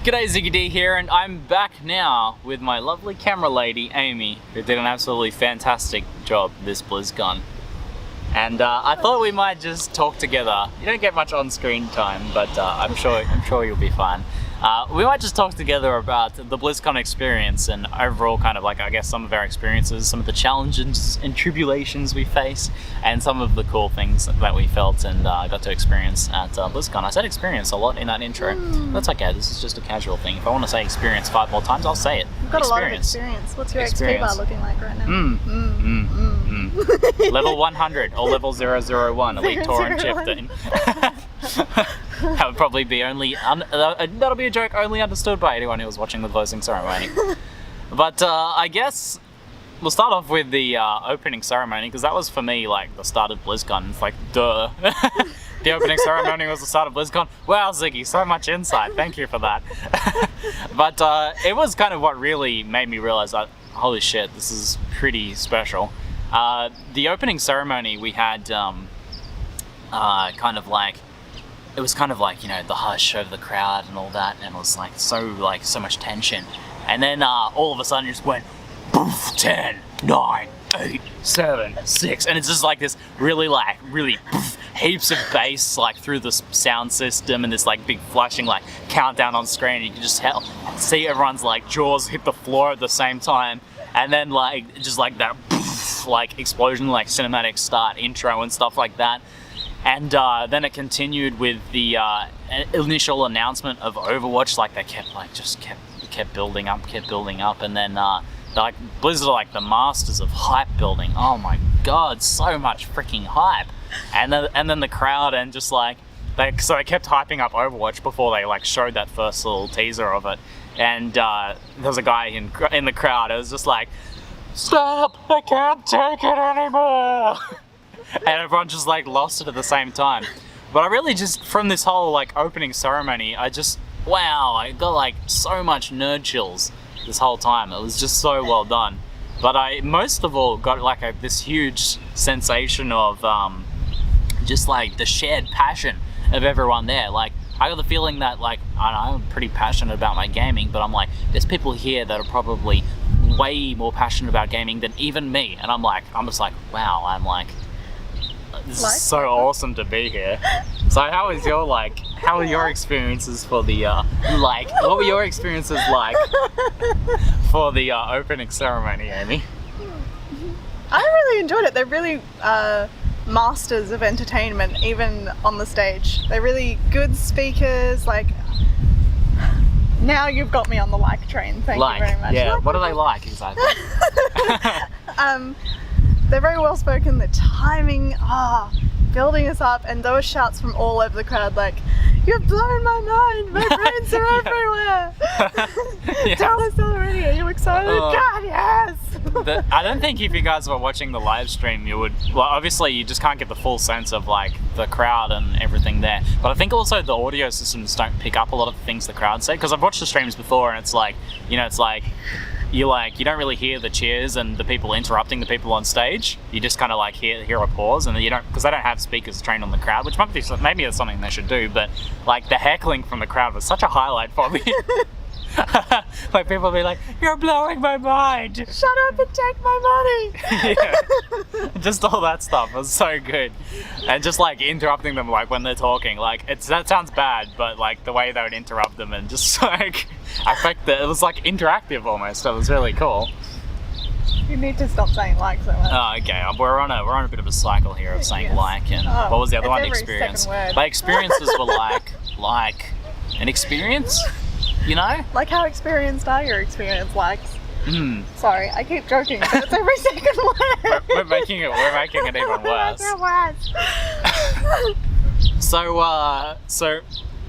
G'day, ZiggyD here, and I'm back now with my lovely camera lady, Amy, who did an absolutely fantastic job this BlizzCon. And I thought we might just talk together. You don't get much on-screen time, but I'm sure you'll be fine. We might just talk together about the BlizzCon experience and overall kind of like, I guess, some of our experiences, some of the challenges and tribulations we face, and some of the cool things that we felt and got to experience at BlizzCon. I said experience a lot in that intro. That's okay, this is just a casual thing. If I want to say experience 5 more times, I'll say it. You've got a lot of experience. What's your XP bar looking like right now? Level 100 or level 001, Elite Torrent Chieftain. That would probably be that'll be a joke only understood by anyone who was watching the closing ceremony. But I guess we'll start off with the opening ceremony, because that was for me like the start of BlizzCon. It's like, duh. The opening ceremony was the start of BlizzCon. Wow, Ziggy, so much insight. Thank you for that. But it was kind of what really made me realize that, holy shit, this is pretty special. The opening ceremony we had it was kind of like, you know, the hush over the crowd and all that, and it was like so much tension. And then all of a sudden it just went poof, 10, 9, 8, 7, 6, and it's just like this really poof, heaps of bass like through the sound system, and this like big flashing like countdown on screen. You can just see everyone's like jaws hit the floor at the same time, and then like just like that poof, like explosion, like cinematic start intro and stuff like that. And then it continued with the initial announcement of Overwatch. Like they kept building up, and then like Blizzard are like the masters of hype building. Oh my god, so much freaking hype! And then the crowd, and just like they kept hyping up Overwatch before they like showed that first little teaser of it. And there was a guy in the crowd. It was just like, stop! I can't take it anymore. And everyone just like lost it at the same time. But I really just, from this whole like opening ceremony, I got like so much nerd chills this whole time. It was just so well done. But I most of all got like this huge sensation of just like the shared passion of everyone there. Like I got the feeling that like, I'm pretty passionate about my gaming, but I'm like, there's people here that are probably way more passionate about gaming than even me. And I'm just like, wow, this is so awesome to be here. So how were your experiences for the, what were your experiences like for the opening ceremony, Amy? I really enjoyed it. They're really masters of entertainment, even on the stage. They're really good speakers. Like, now you've got me on the like train. Thank you very much. Yeah, what do they like exactly? They're very well spoken, the timing, building us up, and those shouts from all over the crowd like, you've blown my mind, my brains are everywhere. Yes. Tell us already, are you excited? God, yes! I don't think if you guys were watching the live stream, you would, well, obviously you just can't get the full sense of like the crowd and everything there. But I think also the audio systems don't pick up a lot of the things the crowd say, because I've watched the streams before, and it's like, you know, it's like, you don't really hear the cheers and the people interrupting the people on stage. You just kind of like hear a pause, and then you don't, because they don't have speakers trained on the crowd, which maybe that's something they should do. But like the heckling from the crowd was such a highlight for me. Like people be like, you're blowing my mind. Shut up and take my money. Yeah. Just all that stuff was so good. And just like interrupting them like when they're talking, like that sounds bad, but like the way they would interrupt them and just like it was like interactive almost. It was really cool. You need to stop saying like so much. Oh, okay. We're on a bit of a cycle here of saying like, and what was the other one? Experience. My experiences were like an experience. You know? Like how experienced are your experience likes? Sorry, I keep joking, but it's every second word. We're making it even worse. So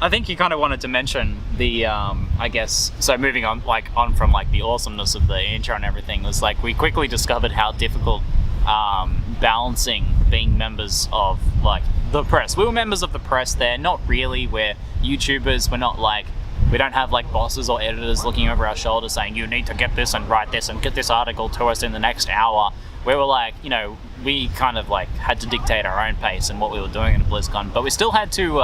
I think you kind of wanted to mention the, I guess, so moving on, on from like the awesomeness of the intro and everything, was like we quickly discovered how difficult balancing being members of like the press. We were members of the press there, not really. We're YouTubers. We're not like, we don't have like bosses or editors looking over our shoulder saying, you need to get this and write this and get this article to us in the next hour. We were like, you know, we kind of like had to dictate our own pace and what we were doing in BlizzCon, but we still had to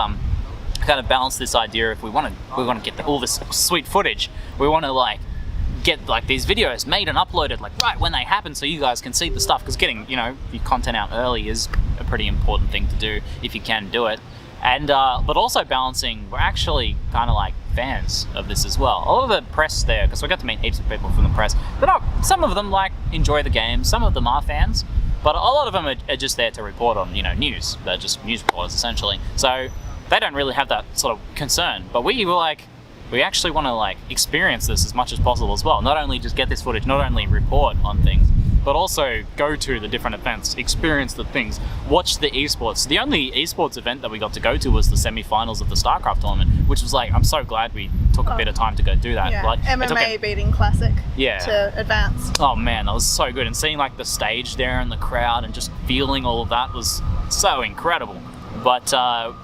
kind of balance this idea if we want to get all this sweet footage. We want to like get like these videos made and uploaded like right when they happen, so you guys can see the stuff. Because getting your content out early is a pretty important thing to do if you can do it. And but also balancing, we're actually kind of like fans of this as well. A lot of the press there, because we got to meet heaps of people from the press. Some of them like enjoy the game, some of them are fans, but a lot of them are just there to report on news. They're just news reporters essentially. So they don't really have that sort of concern. But we were like, we actually want to like experience this as much as possible as well. Not only just get this footage, not only report on things, but also go to the different events, experience the things, watch the esports. The only esports event that we got to go to was the semi-finals of the StarCraft tournament, which was like, I'm so glad we took a bit of time to go do that. Yeah, like, MMA beating Classic to advance. Oh man, that was so good. And seeing like the stage there and the crowd and just feeling all of that was so incredible. But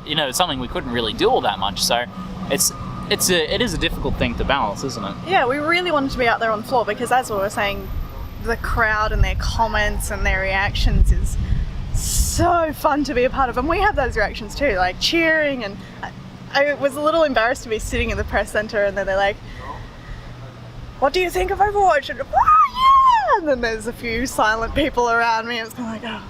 it's something we couldn't really do all that much. So it is a difficult thing to balance, isn't it? Yeah, we really wanted to be out there on the floor because, as we were saying, the crowd and their comments and their reactions is so fun to be a part of. And we have those reactions too, like cheering. And I was a little embarrassed to be sitting in the press center and then they're like, what do you think of Overwatch? And, oh, yeah! And then there's a few silent people around me. It's kind of like, oh.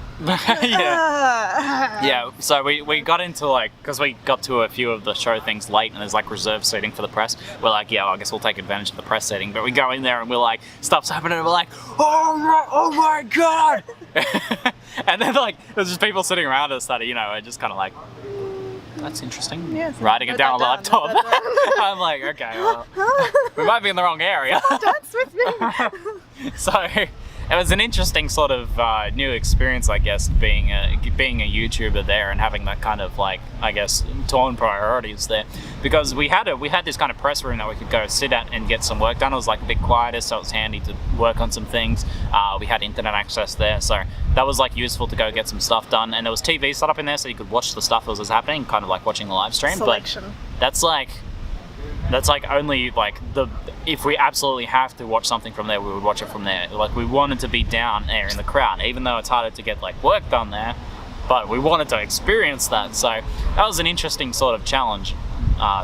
Yeah, so we got into like, because we got to a few of the show things late and there's like reserved seating for the press. We're like, yeah, I guess we'll take advantage of the press seating. But we go in there and we're like, stuff's happening and we're like, oh my god! And then like, there's just people sitting around us that are just kind of like, that's interesting. Yes, writing it down on the laptop. I'm like, okay, well, we might be in the wrong area. Dance with me. So it was an interesting sort of new experience, I guess, being a YouTuber there and having that kind of like, I guess, torn priorities there, because we had this kind of press room that we could go sit at and get some work done. It was like a bit quieter, so it was handy to work on some things. We had internet access there, so that was like useful to go get some stuff done. And there was TV set up in there, so you could watch the stuff that was happening, kind of like watching the live stream. Selection. But that's like only like if we absolutely have to watch something from there, we would watch it from there. Like we wanted to be down there in the crowd, even though it's harder to get like work done there, but we wanted to experience that. So that was an interesting sort of challenge,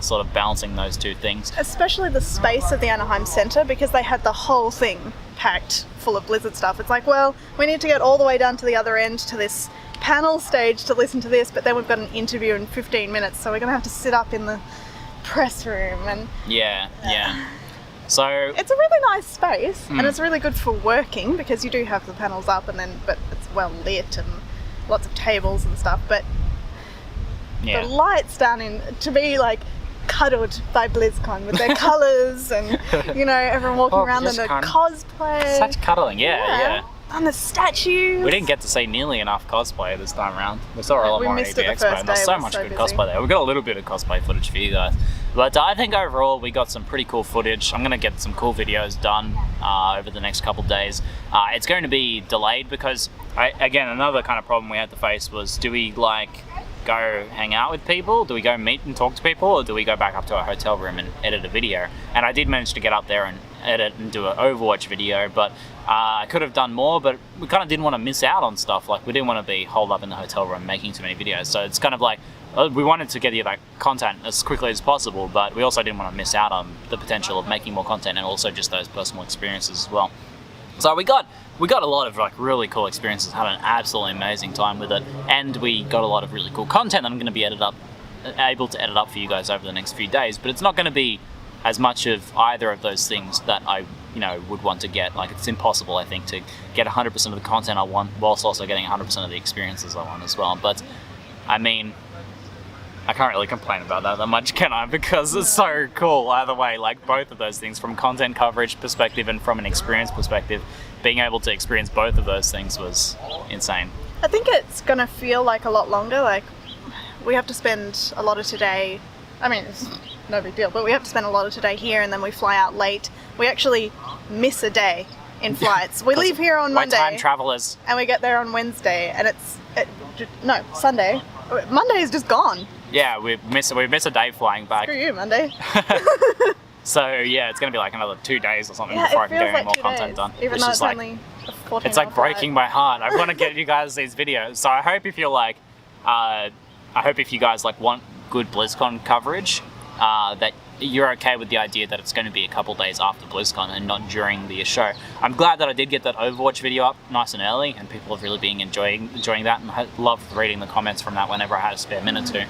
sort of balancing those two things. Especially the space of the Anaheim Center, because they had the whole thing packed full of Blizzard stuff. It's like, well, we need to get all the way down to the other end to this panel stage to listen to this, but then we've got an interview in 15 minutes, so we're gonna have to sit up in the press room. And yeah. So it's a really nice space, and it's really good for working because you do have the panels up, but it's well lit and lots of tables and stuff. But the lights down in to be like cuddled by Blizzcon with their colours and everyone walking around in the cosplay. Such cuddling, yeah. And the statues. We didn't get to see nearly enough cosplay this time around. We saw a lot more at missed it EB the Expo, first and there's day, so it was much so good busy. cosplay there. We got a little bit of cosplay footage for you guys. But I think overall we got some pretty cool footage. I'm going to get some cool videos done over the next couple of days. It's going to be delayed because, again, another kind of problem we had to face was, do we like go hang out with people? Do we go meet and talk to people? Or do we go back up to our hotel room and edit a video? And I did manage to get up there and edit and do an Overwatch video, but I could have done more, but we kind of didn't want to miss out on stuff. Like we didn't want to be holed up in the hotel room making too many videos. So it's kind of like, we wanted to get you that content as quickly as possible, but we also didn't want to miss out on the potential of making more content and also just those personal experiences as well. So we got a lot of like really cool experiences, had an absolutely amazing time with it, and we got a lot of really cool content that I'm going to be able to edit up for you guys over the next few days. But it's not going to be as much of either of those things that I would want to get. Like it's impossible, I think, to get 100% of the content I want whilst also getting 100% of the experiences I want as well. But I mean, I can't really complain about that much, can I? Because it's so cool either way, like both of those things, from content coverage perspective and from an experience perspective, being able to experience both of those things was insane. I think it's going to feel like a lot longer. Like we have to spend a lot of today, I mean, it's no big deal, but we have to spend a lot of today here and then we fly out late. We actually miss a day in flights. We leave here on Monday. Time travelers. And we get there on Wednesday, and Sunday. Monday is just gone. Yeah, we miss a day flying back. Screw you, Monday. So yeah, it's gonna be like another 2 days or something Yeah, before I it can feels get any like more 2 content days, done. even though it's only a 14-hour it's like breaking flight. my heart. I want to get you guys these videos. So I hope if you're like, I hope if you guys like want good BlizzCon coverage, that you're okay with the idea that it's going to be a couple days after BlizzCon and not during the show. I'm glad that I did get that Overwatch video up nice and early, and people have really been enjoying that, and I love reading the comments from that whenever I had a spare minute to.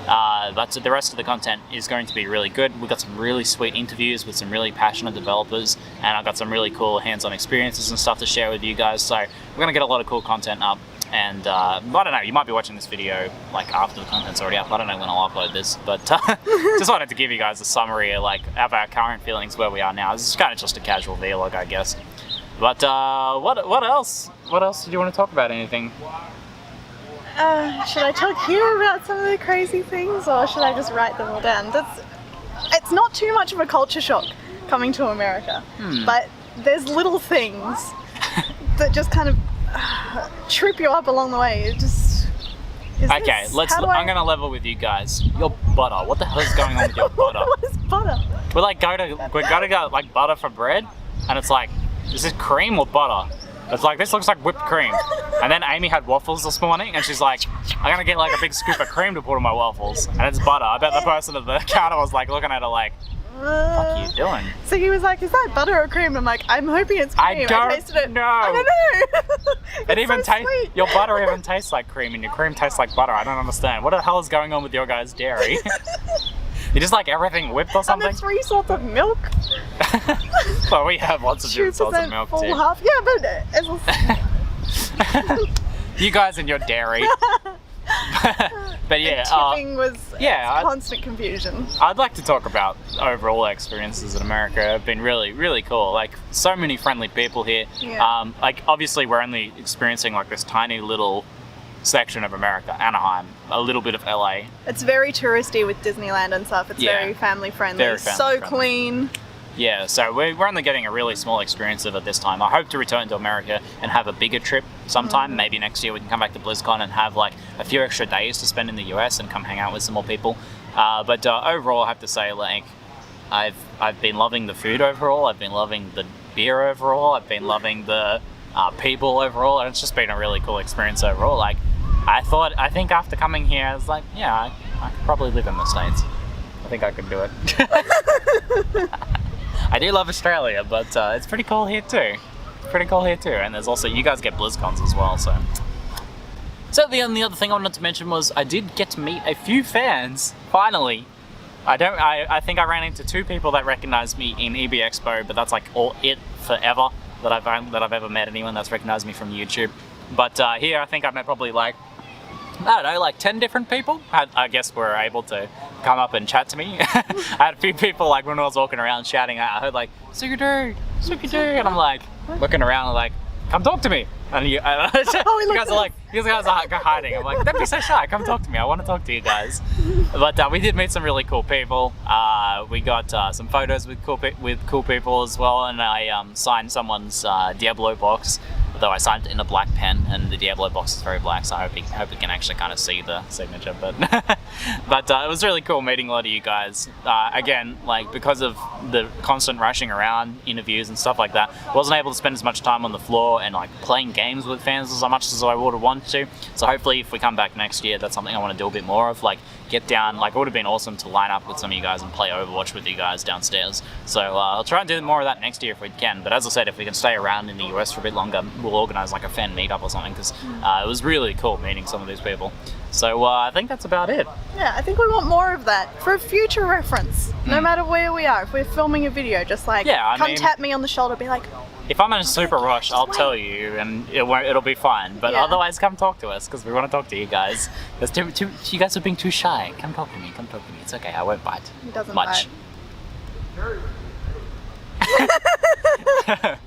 But the rest of the content is going to be really good. We've got some really sweet interviews with some really passionate developers, and I've got some really cool hands-on experiences and stuff to share with you guys, so we're going to get a lot of cool content up. And I don't know, you might be watching this video like after the content's already up. I don't know when I'll upload this, but just wanted to give you guys a summary of like of our current feelings, where we are now. This is kind of just a casual vlog, I guess. But what else? What else did you want to talk about? Anything? Should I talk here about some of the crazy things, or should I just write them all down? It's not too much of a culture shock coming to America, but there's little things that just kind of trip you up along the way. It just okay. I'm gonna level with you guys. Your butter. What the hell is going on with your butter? What is butter? We're gotta go like butter for bread, and it's like, is this cream or butter? It's like, this looks like whipped cream. And then Amy had waffles this morning, and she's like, I'm gonna get like a big scoop of cream to put in my waffles, and it's butter. I bet the person at the counter was like looking at her like, what are you doing? So he was like, is that butter or cream? I'm like, I'm hoping it's cream. I tasted it. No. I don't know. It even tastes, your butter even tastes like cream, and your cream tastes like butter. I don't understand. What the hell is going on with your guys' dairy? You just like everything whipped or something? And the 3 sorts of milk. Well, we have lots of different sorts of milk full too. Half. Yeah, but you guys and your dairy. But yeah, tipping was constant confusion. I'd like to talk about overall experiences in America. Have been really, really cool. Like, so many friendly people here. Yeah. Like, obviously we're only experiencing like this tiny little section of America, Anaheim, a little bit of LA. It's very touristy with Disneyland and stuff. It's very family friendly. Very family so friendly. Clean. Yeah, so we're only getting a really small experience of it this time. I hope to return to America and have a bigger trip sometime. Maybe next year we can come back to BlizzCon and have like a few extra days to spend in the US and come hang out with some more people. But overall, I have to say, like, I've been loving the food overall. I've been loving the beer overall. I've been loving the people overall, and it's just been a really cool experience overall. Like, I think after coming here, I was like, yeah, I could probably live in the States. I think I could do it. I do love Australia, but it's pretty cool here too. And there's also, you guys get BlizzCons as well, so. So the only other thing I wanted to mention was I did get to meet a few fans, finally. I think I ran into 2 people that recognized me in EB Expo, but that's like all it forever that I've ever met anyone that's recognized me from YouTube. But here I think I met probably like, I don't know, like 10 different people. I guess were able to come up and chat to me. I had a few people like when I was walking around shouting out, I heard like, ZiggyD, and I'm like looking around like, come talk to me. And you guys are hiding. I'm like, don't be so shy, come talk to me. I want to talk to you guys. But we did meet some really cool people. We got some photos with cool people as well, and I signed someone's Diablo box. Though I signed it in a black pen, and the Diablo box is very black, so I hope you can actually kind of see the signature. But it was really cool meeting a lot of you guys. Again, like, because of the constant rushing around interviews and stuff like that, I wasn't able to spend as much time on the floor and like playing games with fans as much as I would have wanted to. So hopefully if we come back next year, that's something I want to do a bit more of, like get down, like it would have been awesome to line up with some of you guys and play Overwatch with you guys downstairs. So I'll try and do more of that next year if we can. But as I said, if we can stay around in the US for a bit longer, we'll organise like a fan meetup or something, because it was really cool meeting some of these people. So I think that's about it. Yeah, I think we want more of that for future reference. No matter where we are, if we're filming a video, just like come tap me on the shoulder, be like, if I'm in a super rush, I'll tell you, and it'll be fine. But otherwise, come talk to us, because we want to talk to you guys. You guys are being too shy. Come talk to me. It's okay. I won't bite. He doesn't much. bite.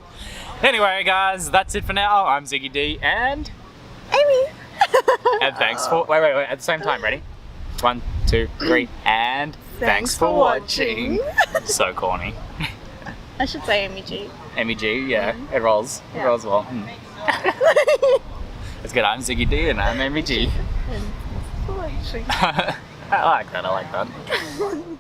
Anyway, guys, that's it for now. I'm ZiggyD and Amy. And thanks for wait at the same time. Ready? 1, 2, 3, and thanks for watching. So corny. I should say Amy G. Amy G, yeah, it rolls. It rolls well. It's good. I'm ZiggyD and I'm Amy G. Thanks for watching. I like that.